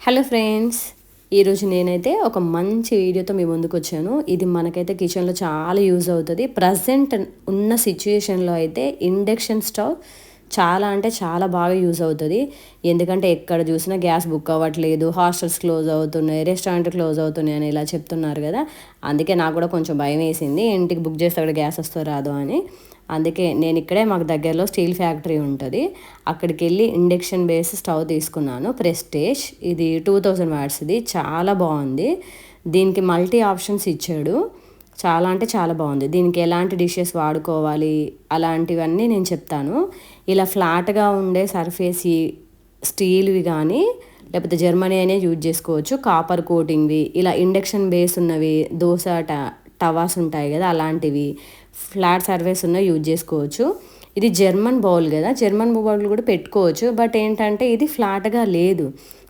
Hello friends, ఈరోజు నేనైతే ఒక మంచి వీడియోతో మీ ముందుకు వచ్చాను. ఇది మనకైతే కిచెన్లో చాలా యూజ్ అవుతుంది. ప్రజెంట్ ఉన్న సిచ్యుయేషన్లో అయితే ఇండక్షన్ స్టవ్ చాలా అంటే చాలా బాగా యూజ్ అవుతుంది. ఎందుకంటే ఎక్కడ చూసినా గ్యాస్ బుక్ అవ్వట్లేదు, హాస్టల్స్ క్లోజ్ అవుతున్నాయి, రెస్టారెంట్ క్లోజ్ అవుతున్నాయి అని ఇలా చెప్తున్నారు కదా. అందుకే నాకు కూడా కొంచెం భయం వేసింది, ఇంటికి బుక్ చేస్తే అక్కడ గ్యాస్ వస్తుందో రాదో అని. అందుకే నేను ఇక్కడే మాకు దగ్గరలో స్టీల్ ఫ్యాక్టరీ ఉంటుంది, అక్కడికి వెళ్ళి ఇండక్షన్ బేస్ స్టవ్ తీసుకున్నాను. ప్రెస్టేజ్, ఇది 2000 వాట్స్ది, చాలా బాగుంది. దీనికి మల్టీ ఆప్షన్స్ ఇచ్చాడు, చాలా అంటే చాలా బాగుంది. దీనికి ఎలాంటి డిషెస్ వాడుకోవాలి అలాంటివన్నీ నేను చెప్తాను. ఇలా ఫ్లాట్గా ఉండే సర్ఫేస్ స్టీల్వి కానీ లేకపోతే జర్మనీ అనే యూజ్ చేసుకోవచ్చు. కాపర్ కోటింగ్వి, ఇలా ఇండక్షన్ బేస్ ఉన్నవి, దోశ టవాస్ ఉంటాయి కదా అలాంటివి, ఫ్లాట్ సర్ఫేస్ ఉన్నవి యూజ్ చేసుకోవచ్చు. ఇది జర్మన్ బౌల్ కదా, జర్మన్ బౌల్ కూడా పెట్టుకోవచ్చు. బట్ ఏంటంటే ఇది ఫ్లాట్గా లేదు.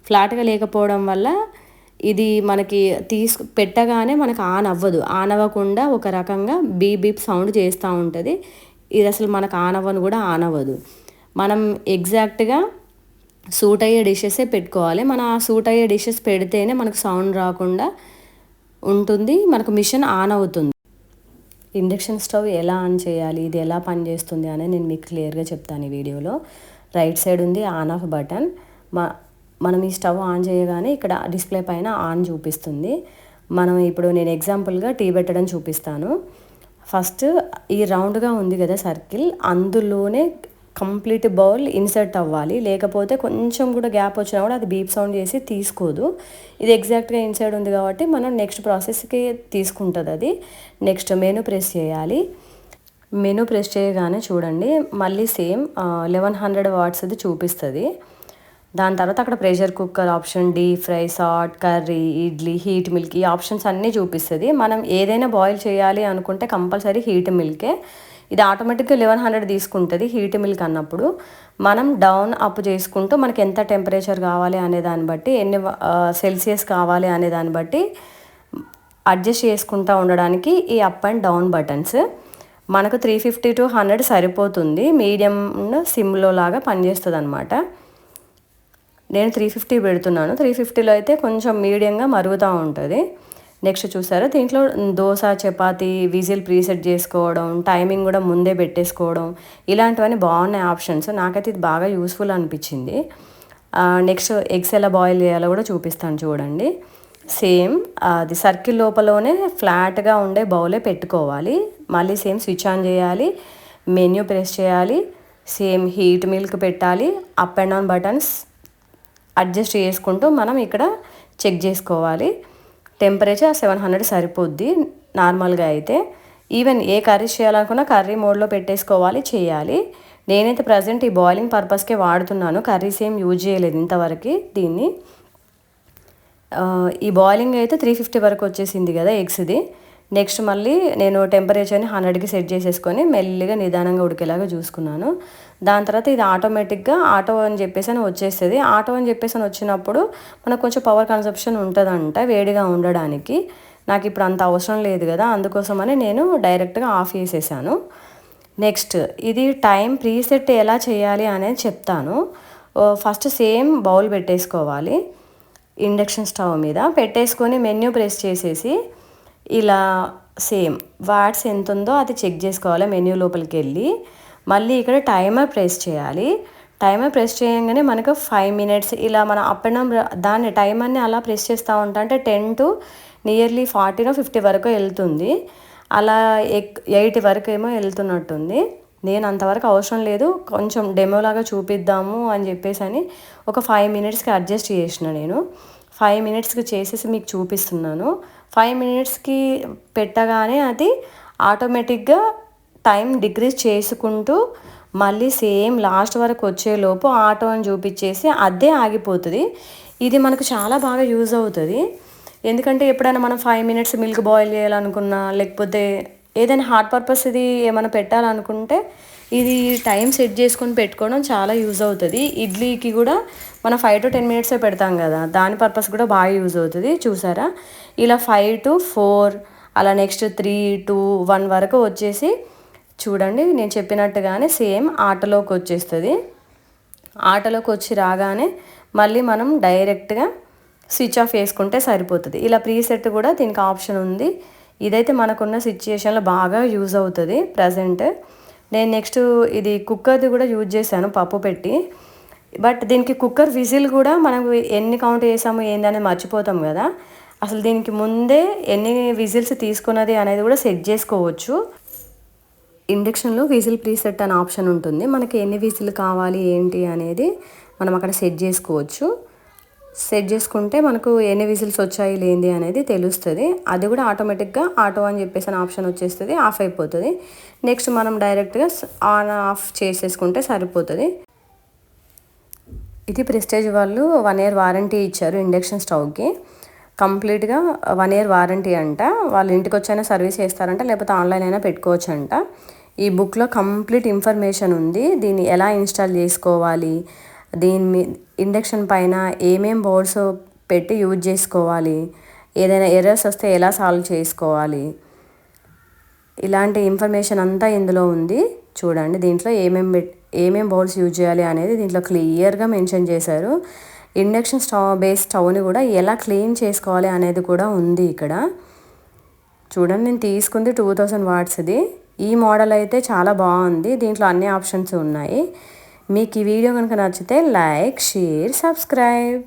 ఫ్లాట్గా లేకపోవడం వల్ల ఇది మనకి పెట్టగానే మనకు ఆన్ అవ్వదు. ఆన్ అవ్వకుండా ఒక రకంగా బీప్ బీప్ సౌండ్ చేస్తూ ఉంటుంది. ఇది అసలు మనకు ఆన్ అవ్వను కూడా ఆన్ అవ్వదు. మనం ఎగ్జాక్ట్గా సూట్ అయ్యే డిషెసే పెట్టుకోవాలి. మనం ఆ సూట్ అయ్యే డిషెస్ పెడితేనే మనకు సౌండ్ రాకుండా ఉంటుంది, మనకు మిషన్ ఆన్ అవుతుంది. ఇండక్షన్ స్టవ్ ఎలా ఆన్ చేయాలి, ఇది ఎలా పనిచేస్తుంది అని నేను మీకు క్లియర్గా చెప్తాను ఈ వీడియోలో. రైట్ సైడ్ ఉంది ఆన్ ఆఫ్ బటన్. మనం ఈ స్టవ్ ఆన్ చేయగానే ఇక్కడ డిస్ప్లే పైన ఆన్ చూపిస్తుంది. మనం ఇప్పుడు నేను ఎగ్జాంపుల్గా టీ పెట్టడం చూపిస్తాను. ఫస్ట్ ఈ రౌండ్గా ఉంది కదా సర్కిల్, అందులోనే కంప్లీట్ బౌల్ ఇన్సర్ట్ అవ్వాలి. లేకపోతే కొంచెం కూడా గ్యాప్ వచ్చినా కూడా అది బీప్ సౌండ్ చేసి తీసుకోదు. ఇది ఎగ్జాక్ట్గా ఇన్సైడ్ ఉంది కాబట్టి మనం నెక్స్ట్ ప్రాసెస్కి తీసుకుంటుంది అది. నెక్స్ట్ మెనూ ప్రెస్ చేయాలి. మెనూ ప్రెస్ చేయగానే చూడండి మళ్ళీ సేమ్ 1100 వాట్స్ది చూపిస్తుంది. దాని తర్వాత అక్కడ pressure cooker option, deep fry, saute, curry, idli, heat milk, ఈ ఆప్షన్స్ అన్నీ చూపిస్తుంది. మనం ఏదైనా బాయిల్ చేయాలి అనుకుంటే కంపల్సరీ హీట్ మిల్కే. ఇది ఆటోమేటిక్గా 1100 తీసుకుంటుంది హీట్ మిల్క్ అన్నప్పుడు. మనం డౌన్ అప్ చేసుకుంటూ మనకి ఎంత టెంపరేచర్ కావాలి అనే దాన్ని బట్టి, ఎన్ని సెల్సియస్ కావాలి అనే దాన్ని బట్టి అడ్జస్ట్ చేసుకుంటూ ఉండడానికి ఈ అప్ అండ్ డౌన్ బటన్స్. మనకు 350 to 100 సరిపోతుంది, మీడియం సిమ్లో లాగా పనిచేస్తుంది అనమాట. నేను 350 పెడుతున్నాను. 350లో అయితే కొంచెం మీడియంగా మరుగుతూ ఉంటుంది. నెక్స్ట్ చూసారా, దీంట్లో దోశ, చపాతి విజిల్ ప్రీసెట్ చేసుకోవడం, టైమింగ్ కూడా ముందే పెట్టేసుకోవడం, ఇలాంటివన్నీ బాగున్నాయి ఆప్షన్స్. నాకైతే ఇది బాగా యూస్ఫుల్ అనిపించింది. నెక్స్ట్ ఎగ్స్ ఎలా బాయిల్ చేయాలో కూడా చూపిస్తాను చూడండి. సేమ్ అది సర్కిల్ లోపలనే ఫ్లాట్గా ఉండే బౌలే పెట్టుకోవాలి. మళ్ళీ సేమ్ స్విచ్ ఆన్ చేయాలి, మెన్యూ ప్రెస్ చేయాలి, సేమ్ హీట్ మిల్క్ పెట్టాలి. Up and down buttons adjust చేసుకుంటూ మనం ఇక్కడ చెక్ చేసుకోవాలి. టెంపరేచర్ 700 సరిపోద్ది నార్మల్గా అయితే. ఈవెన్ ఏ కర్రీ చేయాలనుకున్నా కర్రీ మోడ్లో పెట్టేసుకోవాలి, చేయాలి. నేనైతే ప్రజెంట్ ఈ బాయిలింగ్ పర్పస్కే వాడుతున్నాను, కర్రీస్ ఏం యూజ్ చేయలేదు ఇంతవరకు దీన్ని. ఈ బాయిలింగ్ అయితే 350 వరకు వచ్చేసింది కదా ఎగ్స్ది. నెక్స్ట్ మళ్ళీ నేను టెంపరేచర్ని 100కి సెట్ చేసేసుకొని మెల్లిగా నిదానంగా ఉడికేలాగా చూసుకున్నాను. దాని తర్వాత ఇది ఆటోమేటిక్గా ఆటో అని చెప్పేసి వచ్చేస్తుంది. ఆటో అని చెప్పేసి వచ్చినప్పుడు మనకు కొంచెం పవర్ కన్సంప్షన్ ఉంటుందంట వేడిగా ఉండడానికి. నాకు ఇప్పుడు అంత అవసరం లేదు కదా, అందుకోసమని నేను డైరెక్ట్గా ఆఫ్ చేసేసాను. నెక్స్ట్ ఇది టైం ప్రీసెట్ ఎలా చేయాలి అనేది చెప్తాను. ఫస్ట్ సేమ్ బౌల్ పెట్టేసుకోవాలి, ఇండక్షన్ స్టవ్ మీద పెట్టేసుకొని మెన్యూ ప్రెస్ చేసేసి ఇలా సేమ్ వాట్స్ ఎంత ఉందో అది చెక్ చేసుకోవాలి. మెన్యూ లోపలికి వెళ్ళి మళ్ళీ ఇక్కడ టైమర్ ప్రెస్ చేయాలి. టైమర్ ప్రెస్ చేయగానే మనకు 5 minutes ఇలా మన అప్ అండ్ డౌన్ దాన్ని టైమర్ని అలా ప్రెస్ చేస్తూ ఉంటా అంటే 10 to నియర్లీ 40 or 50 వరకు వెళ్తుంది. అలా 80 వరకు ఏమో వెళ్తున్నట్టుంది. నేను అంతవరకు అవసరం లేదు, కొంచెం డెమోలాగా చూపిద్దాము అని చెప్పేసి అని ఒక 5 minutesకి అడ్జస్ట్ చేసిన. నేను 5 minutesకి చేసేసి మీకు చూపిస్తున్నాను. 5 minutesకి పెట్టగానే అది ఆటోమేటిక్గా టైం డిక్రీజ్ చేసుకుంటూ మళ్ళీ సేమ్ లాస్ట్ వరకు వచ్చేలోపు ఆటో అని చూపించేసి అదే ఆగిపోతుంది. ఇది మనకు చాలా బాగా యూజ్ అవుతుంది. ఎందుకంటే ఎప్పుడైనా మనం 5 minutes మిల్క్ బాయిల్ చేయాలనుకున్నా, లేకపోతే ఏదైనా హాట్ పర్పస్ ఇది ఏమైనా పెట్టాలనుకుంటే ఇది టైం సెట్ చేసుకొని పెట్టుకోవడం చాలా యూజ్ అవుతుంది. ఇడ్లీకి కూడా మనం 5 to 10 minutes పెడతాం కదా, దాని పర్పస్ కూడా బాగా యూజ్ అవుతుంది. చూసారా, ఇలా 5 to 4 అలా నెక్స్ట్ 3 to 1 వరకు వచ్చేసి చూడండి నేను చెప్పినట్టుగానే సేమ్ ఆటలోకి వచ్చేస్తుంది. ఆటలోకి వచ్చి రాగానే మళ్ళీ మనం డైరెక్ట్గా స్విచ్ ఆఫ్ చేసుకుంటే సరిపోతుంది. ఇలా ప్రీసెట్ కూడా దీనికి ఆప్షన్ ఉంది. ఇదైతే మనకున్న సిచ్యుయేషన్లో బాగా యూజ్ అవుతుంది ప్రజెంట్. నేను నెక్స్ట్ ఇది కుక్కర్ది కూడా యూజ్ చేశాను పప్పు పెట్టి. బట్ దీనికి కుక్కర్ విజిల్ కూడా మనకు ఎన్ని కౌంట్ చేసాము ఏందనేది మర్చిపోతాం కదా. అసలు దీనికి ముందే ఎన్ని విజిల్స్ తీసుకున్నది అనేది కూడా సెట్ చేసుకోవచ్చు. ఇండక్షన్లో విజిల్ ప్రీసెట్ అనే ఆప్షన్ ఉంటుంది. మనకి ఎన్ని విజిల్ కావాలి ఏంటి అనేది మనం అక్కడ సెట్ చేసుకోవచ్చు. సెట్ చేసుకుంటే మనకు ఎన్ని విజిల్స్ వచ్చాయి లేంది అనేది తెలుస్తుంది. అది కూడా ఆటోమేటిక్గా ఆటో అని చెప్పేసి అని ఆప్షన్ వచ్చేస్తుంది, ఆఫ్ అయిపోతుంది. నెక్స్ట్ మనం డైరెక్ట్గా ఆన్ ఆఫ్ చేసేసుకుంటే సరిపోతుంది. ఇది ప్రెస్టేజ్ వాళ్ళు 1 year వారంటీ ఇచ్చారు ఇండక్షన్ స్టవ్కి. కంప్లీట్గా 1 year వారంటీ అంట. వాళ్ళు ఇంటికి వచ్చైనా సర్వీస్ చేస్తారంట, లేకపోతే ఆన్లైన్ అయినా పెట్టుకోవచ్చు అంట. ఈ బుక్లో కంప్లీట్ ఇన్ఫర్మేషన్ ఉంది. దీన్ని ఎలా ఇన్స్టాల్ చేసుకోవాలి, దీని ఇండక్షన్ పైన ఏమేం బోర్డ్స్ పెట్టి యూజ్ చేసుకోవాలి, ఏదైనా ఎర్రర్స్ వస్తే ఎలా సాల్వ్ చేసుకోవాలి, ఇలాంటి ఇన్ఫర్మేషన్ అంతా ఇందులో ఉంది. చూడండి దీంట్లో ఏమేం బౌల్స్ యూజ్ చేయాలి అనేది దీంట్లో క్లియర్గా మెన్షన్ చేశారు. ఇండక్షన్ బేస్ స్టవ్ని కూడా ఎలా క్లీన్ చేసుకోవాలి అనేది కూడా ఉంది ఇక్కడ. చూడండి నేను తీసుకుంది 2000 wattsది. ఈ మోడల్ అయితే చాలా బాగుంది. దీంట్లో అన్ని ఆప్షన్స్ ఉన్నాయి. మీకు ఈ వీడియో కనుక నచ్చితే లైక్, షేర్, సబ్స్క్రైబ్.